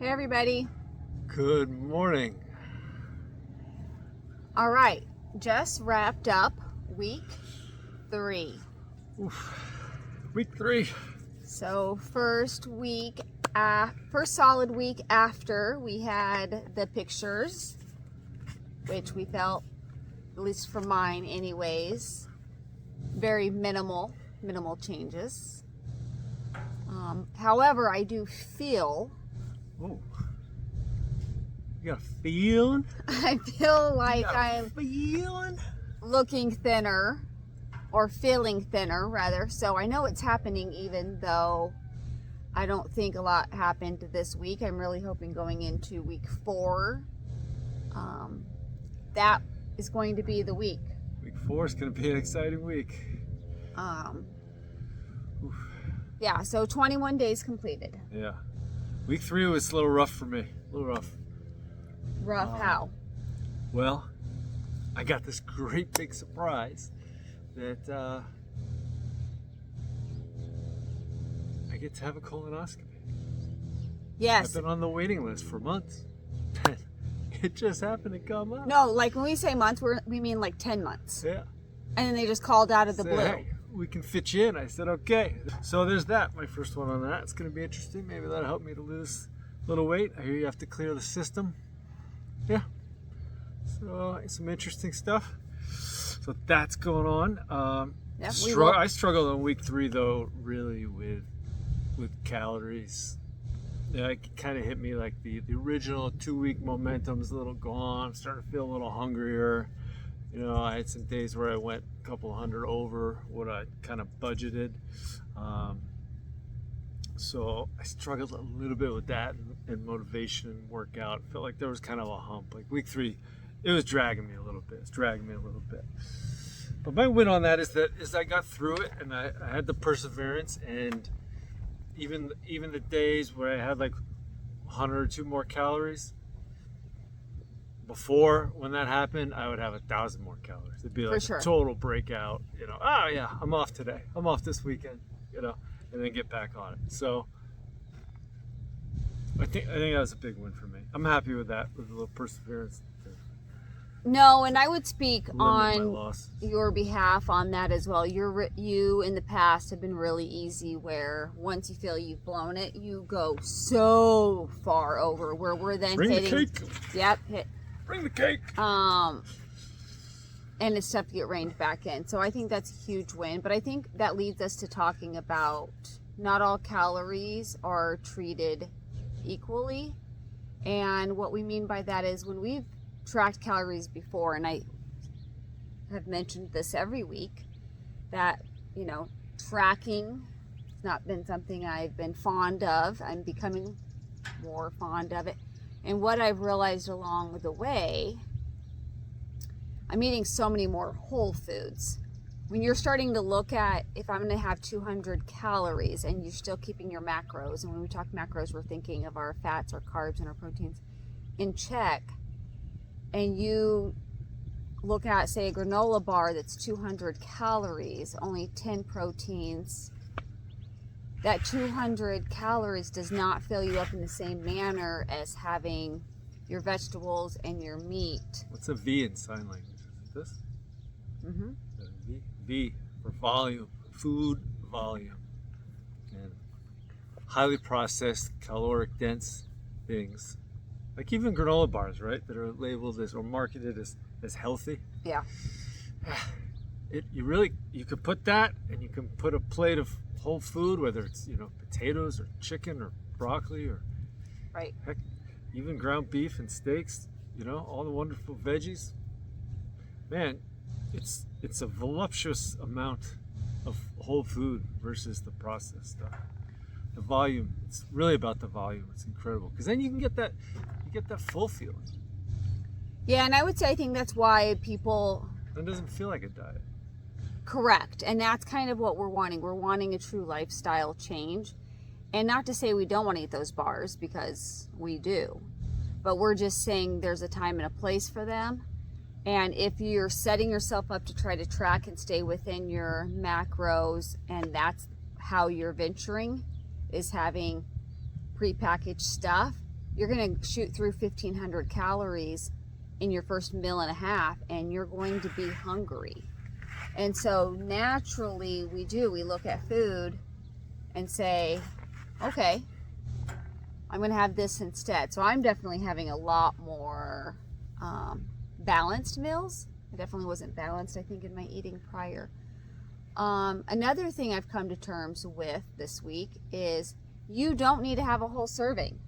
Hey everybody. Good morning. All right, just wrapped up week 3. Week 3. So first solid week after we had the pictures, which we felt, at least for mine anyways, very minimal changes. However, I do feel Oh, you got a feeling? I feel like I'm feeling? looking thinner, or feeling thinner rather. So I know it's happening, even though I don't think a lot happened this week. I'm really hoping going into week 4, that is going to be the week. Week 4 is going to be an exciting week. Yeah, so 21 days completed. Yeah. Week 3 was a little rough for me. A little rough. Rough how? Well, I got this great big surprise that I get to have a colonoscopy. Yes. I've been on the waiting list for months. It just happened to come up. No, like when we say months, we mean like 10 months. Yeah. And then they just called out of the Said, blue. "Hey, we can fit you in." I said, okay. So there's that, my first one on that. It's going to be interesting. Maybe that'll help me to lose a little weight. I hear you have to clear the system. Yeah. So some interesting stuff. So that's going on. Yep, I struggled on week 3 though, really with calories. Yeah, it kind of hit me like the original 2-week momentum's a little gone. I'm starting to feel a little hungrier. You know, I had some days where I went a couple hundred over what I kind of budgeted. So I struggled a little bit with that and motivation and workout. Felt like there was kind of a hump. Like week 3, it was dragging me a little bit. But my win on that is I got through it and I had the perseverance, and even the days where I had like 100 or 2 more calories, before, when that happened, I would have 1,000 more calories. It'd be like sure. a total breakout, you know. Oh yeah, I'm off today. I'm off this weekend, you know, and then get back on it. So I think that was a big win for me. I'm happy with that, with a little perseverance. No, and I would speak Limit my on loss. your behalf on that as well. You in the past have been really easy, where once you feel you've blown it, you go so far over, where we're then Bring hitting. the cake. Yep. Bring the cake. And it's tough to get reined back in. So I think that's a huge win. But I think that leads us to talking about not all calories are treated equally. And what we mean by that is, when we've tracked calories before, and I have mentioned this every week, that, you know, tracking has not been something I've been fond of. I'm becoming more fond of it. And what I've realized along the way, I'm eating so many more whole foods. When you're starting to look at, if I'm going to have 200 calories and you're still keeping your macros, and when we talk macros, we're thinking of our fats, our carbs, and our proteins in check, and you look at, say, a granola bar that's 200 calories, only 10 proteins, that 200 calories does not fill you up in the same manner as having your vegetables and your meat. What's a V in sign language? Is it this? Mm-hmm. V for volume, food volume, and highly processed, caloric dense things, like even granola bars, right, that are labeled as or marketed as healthy. Yeah. You could put that, and you can put a plate of whole food, whether it's, you know, potatoes or chicken or broccoli or Right. heck, even ground beef and steaks, you know, all the wonderful veggies. Man, it's a voluptuous amount of whole food versus the processed stuff. The volume, it's really about the volume. It's incredible, because then you get that full feeling. Yeah, and I would say, I think that's why people... It doesn't feel like a diet. Correct. And that's kind of what we're wanting. We're wanting a true lifestyle change. And not to say we don't want to eat those bars, because we do. But we're just saying there's a time and a place for them. And if you're setting yourself up to try to track and stay within your macros, and that's how you're venturing, is having prepackaged stuff, you're going to shoot through 1,500 calories in your first meal and a half, and you're going to be hungry. And so naturally we look at food and say, okay, I'm going to have this instead. So I'm definitely having a lot more balanced meals. I definitely wasn't balanced, I think, in my eating prior. Another thing I've come to terms with this week is you don't need to have a whole serving.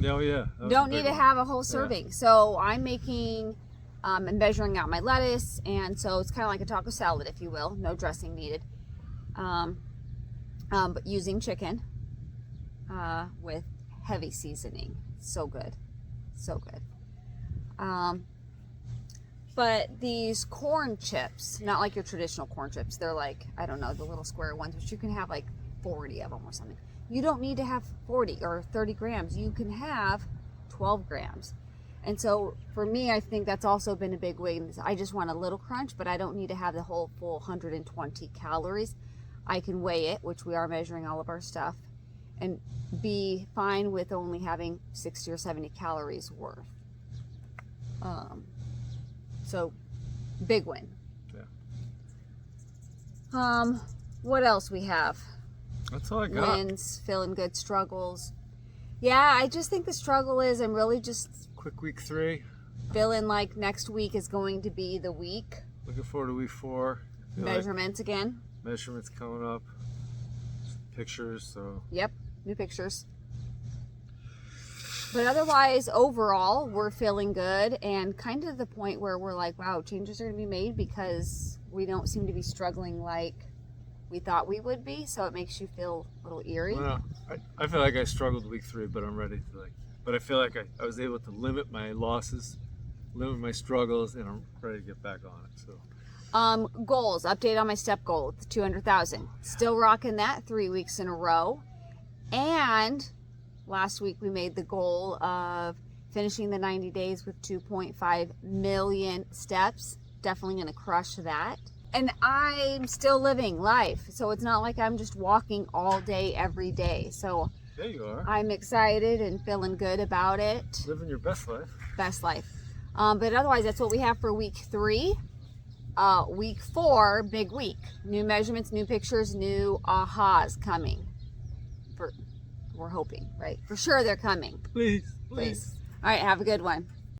Oh yeah. Don't need to have a whole serving. Yeah. So I'm making and measuring out my lettuce, and so it's kind of like a taco salad, if you will. No dressing needed. But using chicken with heavy seasoning. So good. So good. But these corn chips, not like your traditional corn chips, they're like, I don't know, the little square ones, but you can have like 40 of them or something. You don't need to have 40 or 30 grams. You can have 12 grams. And so for me, I think that's also been a big win. I just want a little crunch, but I don't need to have the whole full 120 calories. I can weigh it, which we are measuring all of our stuff, and be fine with only having 60 or 70 calories worth. So big win. Yeah. What else we have? That's all I got. Wins, feeling good, struggles. Yeah, I just think the struggle is I'm really just quick week 3. Feeling like next week is going to be the week. Looking forward to week 4. Measurements again. Measurements coming up. Pictures, so. Yep, new pictures. But otherwise, overall, we're feeling good, and kind of the point where we're like, wow, changes are going to be made because we don't seem to be struggling like we thought we would be, so it makes you feel a little eerie. Well, I feel like I struggled week 3, but I'm ready to but I feel like I was able to limit my losses, limit my struggles, and I'm ready to get back on it. So goals, update on my step goal, 200,000. Still rocking that 3 weeks in a row. And last week we made the goal of finishing the 90 days with 2.5 million steps. Definitely going to crush that. And I'm still living life. So it's not like I'm just walking all day, every day. So there you are. I'm excited and feeling good about it. Living your best life. Best life. But otherwise, that's what we have for week 3. Week 4, big week. New measurements, new pictures, new ahas coming. We're hoping, right? For sure they're coming. Please. All right, have a good one.